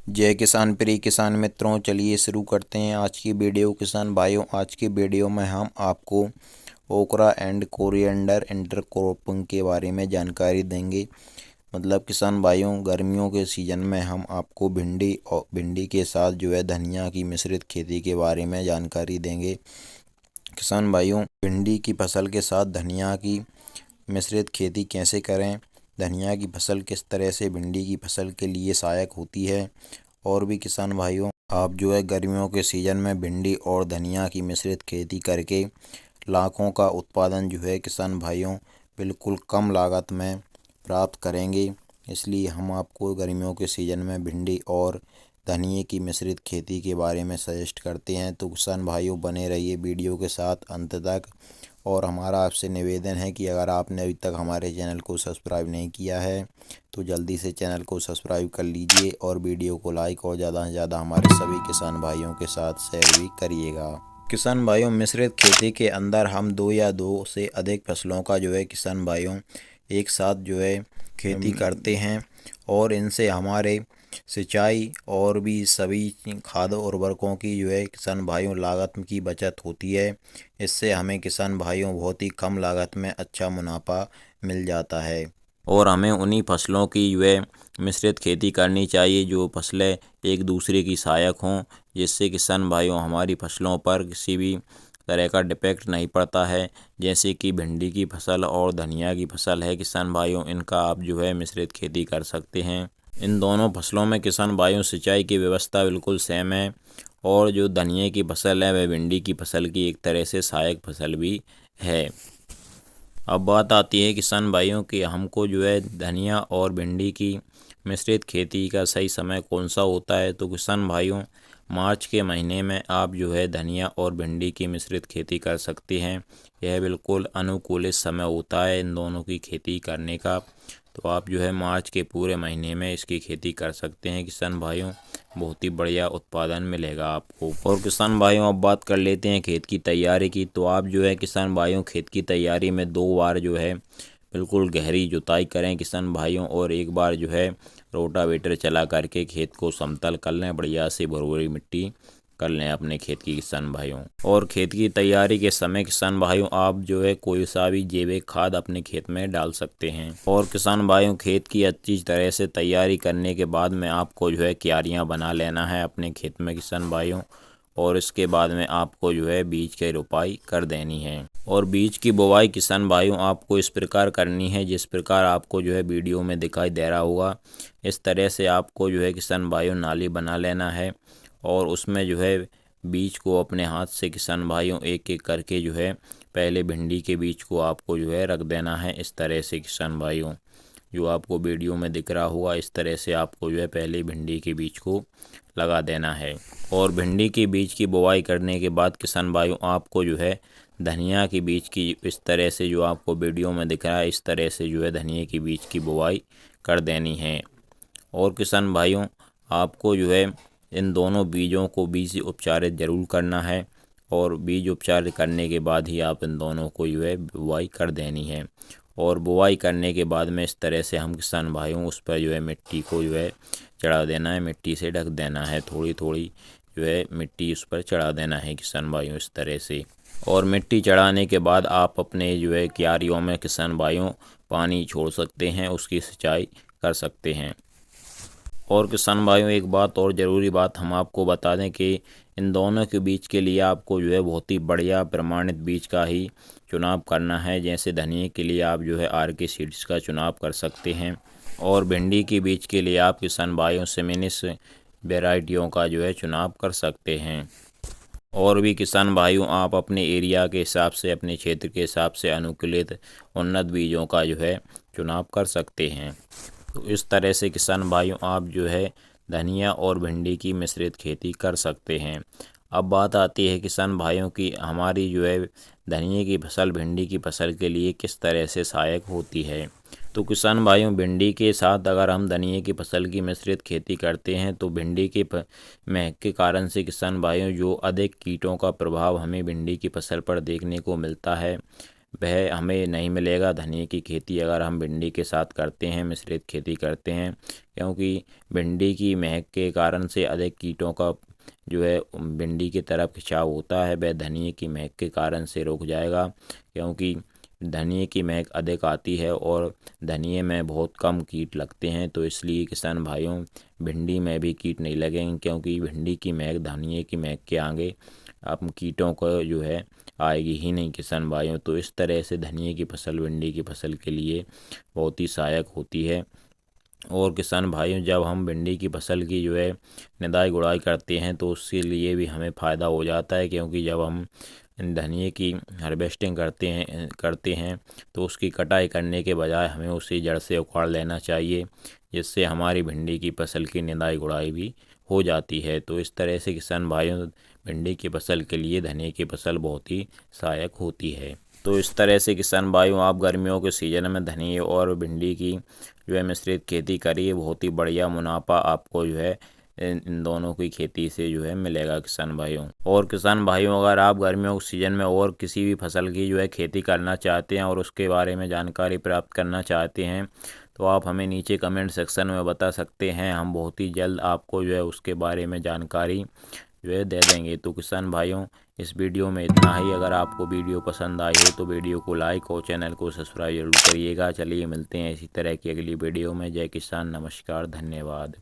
जय किसान प्रिय किसान मित्रों, चलिए शुरू करते हैं आज की वीडियो। किसान भाइयों, आज की वीडियो में हम आपको ओकरा एंड कोरिएंडर इंटरक्रॉपिंग के बारे में जानकारी देंगे। मतलब किसान भाइयों, गर्मियों के सीज़न में हम आपको भिंडी के साथ धनिया की मिश्रित खेती के बारे में जानकारी देंगे। किसान भाइयों, भिंडी की फसल के साथ धनिया की मिश्रित खेती कैसे करें, धनिया की फसल किस तरह से भिंडी की फसल के लिए सहायक होती है, और भी किसान भाइयों, आप गर्मियों के सीज़न में भिंडी और धनिया की मिश्रित खेती करके लाखों का उत्पादन किसान भाइयों बिल्कुल कम लागत में प्राप्त करेंगे। इसलिए हम आपको गर्मियों के सीज़न में भिंडी और धनिए की मिश्रित खेती के बारे में सजेस्ट करते हैं। तो किसान भाइयों, बने रहिए वीडियो के साथ अंत तक। और हमारा आपसे निवेदन है कि अगर आपने अभी तक हमारे चैनल को सब्सक्राइब नहीं किया है तो जल्दी से चैनल को सब्सक्राइब कर लीजिए और वीडियो को लाइक और ज़्यादा से ज़्यादा हमारे सभी किसान भाइयों के साथ शेयर भी करिएगा। किसान भाइयों, मिश्रित खेती के अंदर हम दो या दो से अधिक फसलों का किसान भाइयों एक साथ खेती करते हैं, और इनसे हमारे सिंचाई और भी सभी खाद उर्वरकों की किसान भाइयों लागत की बचत होती है। इससे हमें किसान भाइयों बहुत ही कम लागत में अच्छा मुनाफा मिल जाता है, और हमें उन्हीं फसलों की मिश्रित खेती करनी चाहिए जो फसलें एक दूसरे की सहायक हों, जिससे किसान भाइयों हमारी फसलों पर किसी भी तरह का डिफेक्ट नहीं पड़ता है। जैसे कि भिंडी की फसल और धनिया की फसल है किसान भाइयों, इनका आप मिश्रित खेती कर सकते हैं। इन दोनों फसलों में किसान भाइयों सिंचाई की व्यवस्था बिल्कुल सेम है, और जो धनिया की फसल है वह भिंडी की फसल की एक तरह से सहायक फसल भी है। अब बात आती है किसान भाइयों कि हमको धनिया और भिंडी की मिश्रित खेती का सही समय कौन सा होता है। तो किसान भाइयों, मार्च के महीने में आप धनिया और भिंडी की मिश्रित खेती कर सकते हैं। यह बिल्कुल अनुकूलित समय होता है इन दोनों की खेती करने का। तो आप मार्च के पूरे महीने में इसकी खेती कर सकते हैं किसान भाइयों, बहुत ही बढ़िया उत्पादन मिलेगा आपको। और किसान भाइयों, अब बात कर लेते हैं खेत की तैयारी की। तो आप किसान भाइयों खेत की तैयारी में 2 बार बिल्कुल गहरी जुताई करें किसान भाइयों, और एक बार रोटावेटर चला करके खेत को समतल कर लें, बढ़िया से भुरभुरी मिट्टी कर लें अपने खेत की किसान भाइयों। और खेत की तैयारी के समय किसान भाइयों आप कोई सा भी जैविक खाद अपने खेत में डाल सकते हैं। और किसान भाइयों, खेत की अच्छी तरह से तैयारी करने के बाद में आपको क्यारियां बना लेना है अपने खेत में किसान भाइयों, और इसके बाद में आपको बीज की रोपाई कर देनी है। और बीज की बुवाई किसान भाइयों आपको इस प्रकार करनी है जिस प्रकार आपको वीडियो में दिखाई दे रहा होगा। इस तरह से आपको किसान भाइयों नाली बना लेना है, और उसमें बीज को अपने हाथ से किसान भाइयों एक एक करके पहले भिंडी के बीज को आपको रख देना है। इस तरह से किसान भाइयों, जो आपको वीडियो में दिख रहा होगा, इस तरह से आपको पहले भिंडी के बीज को लगा देना है। और भिंडी के बीज की बुवाई करने के बाद किसान भाइयों आपको धनिया की बीज की इस तरह से जो आपको वीडियो में दिख रहा है, इस तरह से धनिया की बीज की बुवाई कर देनी है। और किसान भाइयों, आपको इन दोनों बीजों को बीज उपचारित जरूर करना है, और बीज उपचार करने के बाद ही आप इन दोनों को बुवाई कर देनी है। और बुवाई करने के बाद में इस तरह से हम किसान भाइयों उस पर मिट्टी को चढ़ा देना है, मिट्टी से ढक देना है, थोड़ी थोड़ी मिट्टी उस पर चढ़ा देना है किसान भाइयों इस तरह से। और मिट्टी चढ़ाने के बाद आप अपने क्यारियों में किसान भाइयों पानी छोड़ सकते हैं, उसकी सिंचाई कर सकते हैं। और किसान भाइयों, एक बात और ज़रूरी बात हम आपको बता दें कि इन दोनों के बीज के लिए आपको बहुत ही बढ़िया प्रमाणित बीज का ही चुनाव करना है। जैसे धनिया के लिए आप RK सीड्स का चुनाव कर सकते हैं, और भिंडी के बीज के लिए आप किसान भाइयों सेमिनिस वेराइटियों का चुनाव कर सकते हैं। और भी किसान भाइयों, आप अपने एरिया के हिसाब से, अपने क्षेत्र के हिसाब से अनुकूलित उन्नत बीजों का चुनाव कर सकते हैं। तो इस तरह से किसान भाइयों आप धनिया और भिंडी की मिश्रित खेती कर सकते हैं। अब बात आती है किसान भाइयों की हमारी धनिया की फसल भिंडी की फसल के लिए किस तरह से सहायक होती है। तो किसान भाइयों, भिंडी के साथ अगर हम धनिया की फसल की मिश्रित खेती करते हैं तो भिंडी के महक के कारण से किसान भाइयों जो अधिक कीटों का प्रभाव हमें भिंडी की फसल पर देखने को मिलता है, वह हमें नहीं मिलेगा। धनिये की खेती अगर हम भिंडी के साथ करते हैं, मिश्रित खेती करते हैं, क्योंकि भिंडी की महक के कारण से अधिक कीटों का जो है भिंडी की तरफ खिंचाव होता है, वह धनिये की महक के कारण से रुक जाएगा। क्योंकि धनिये की महक अधिक आती है और धनिये में बहुत कम कीट लगते हैं, तो इसलिए किसान भाइयों भिंडी में भी कीट नहीं लगेंगे, क्योंकि भिंडी की महक धनिये की महक के आगे अब कीटों को जो है आएगी ही नहीं किसान भाइयों। तो इस तरह से धनिये की फसल भिंडी की फसल के लिए बहुत ही सहायक होती है। और किसान भाइयों जब हम भिंडी की फसल की जो है निदाई गुड़ाई करते हैं तो उसके लिए भी हमें फ़ायदा हो जाता है, क्योंकि जब हम धनिये की हार्वेस्टिंग करते हैं तो उसकी कटाई करने के बजाय हमें उसे जड़ से उखाड़ लेना चाहिए, जिससे हमारी भिंडी की फसल की निदाई गुड़ाई भी हो जाती है। तो इस तरह से किसान भाइयों भिंडी की फसल के लिए धनिये की फसल बहुत ही सहायक होती है। तो इस तरह से किसान भाइयों आप गर्मियों के सीज़न में धनिये और भिंडी की जो है मिश्रित खेती करिए, बहुत ही बढ़िया मुनाफा आपको जो है इन दोनों की खेती से जो है मिलेगा किसान भाइयों। और किसान भाइयों अगर आप गर्मियों के सीज़न में और किसी भी फसल की जो है खेती करना चाहते हैं और उसके बारे में जानकारी प्राप्त करना चाहते हैं तो आप हमें नीचे कमेंट सेक्शन में बता सकते हैं। हम बहुत ही जल्द आपको जो है उसके बारे में जानकारी जो है दे देंगे। तो किसान भाइयों इस वीडियो में इतना ही। अगर आपको वीडियो पसंद आई हो तो वीडियो को लाइक और चैनल को सब्सक्राइब जरूर करिएगा। चलिए मिलते हैं इसी तरह की अगली वीडियो में। जय किसान, नमस्कार, धन्यवाद।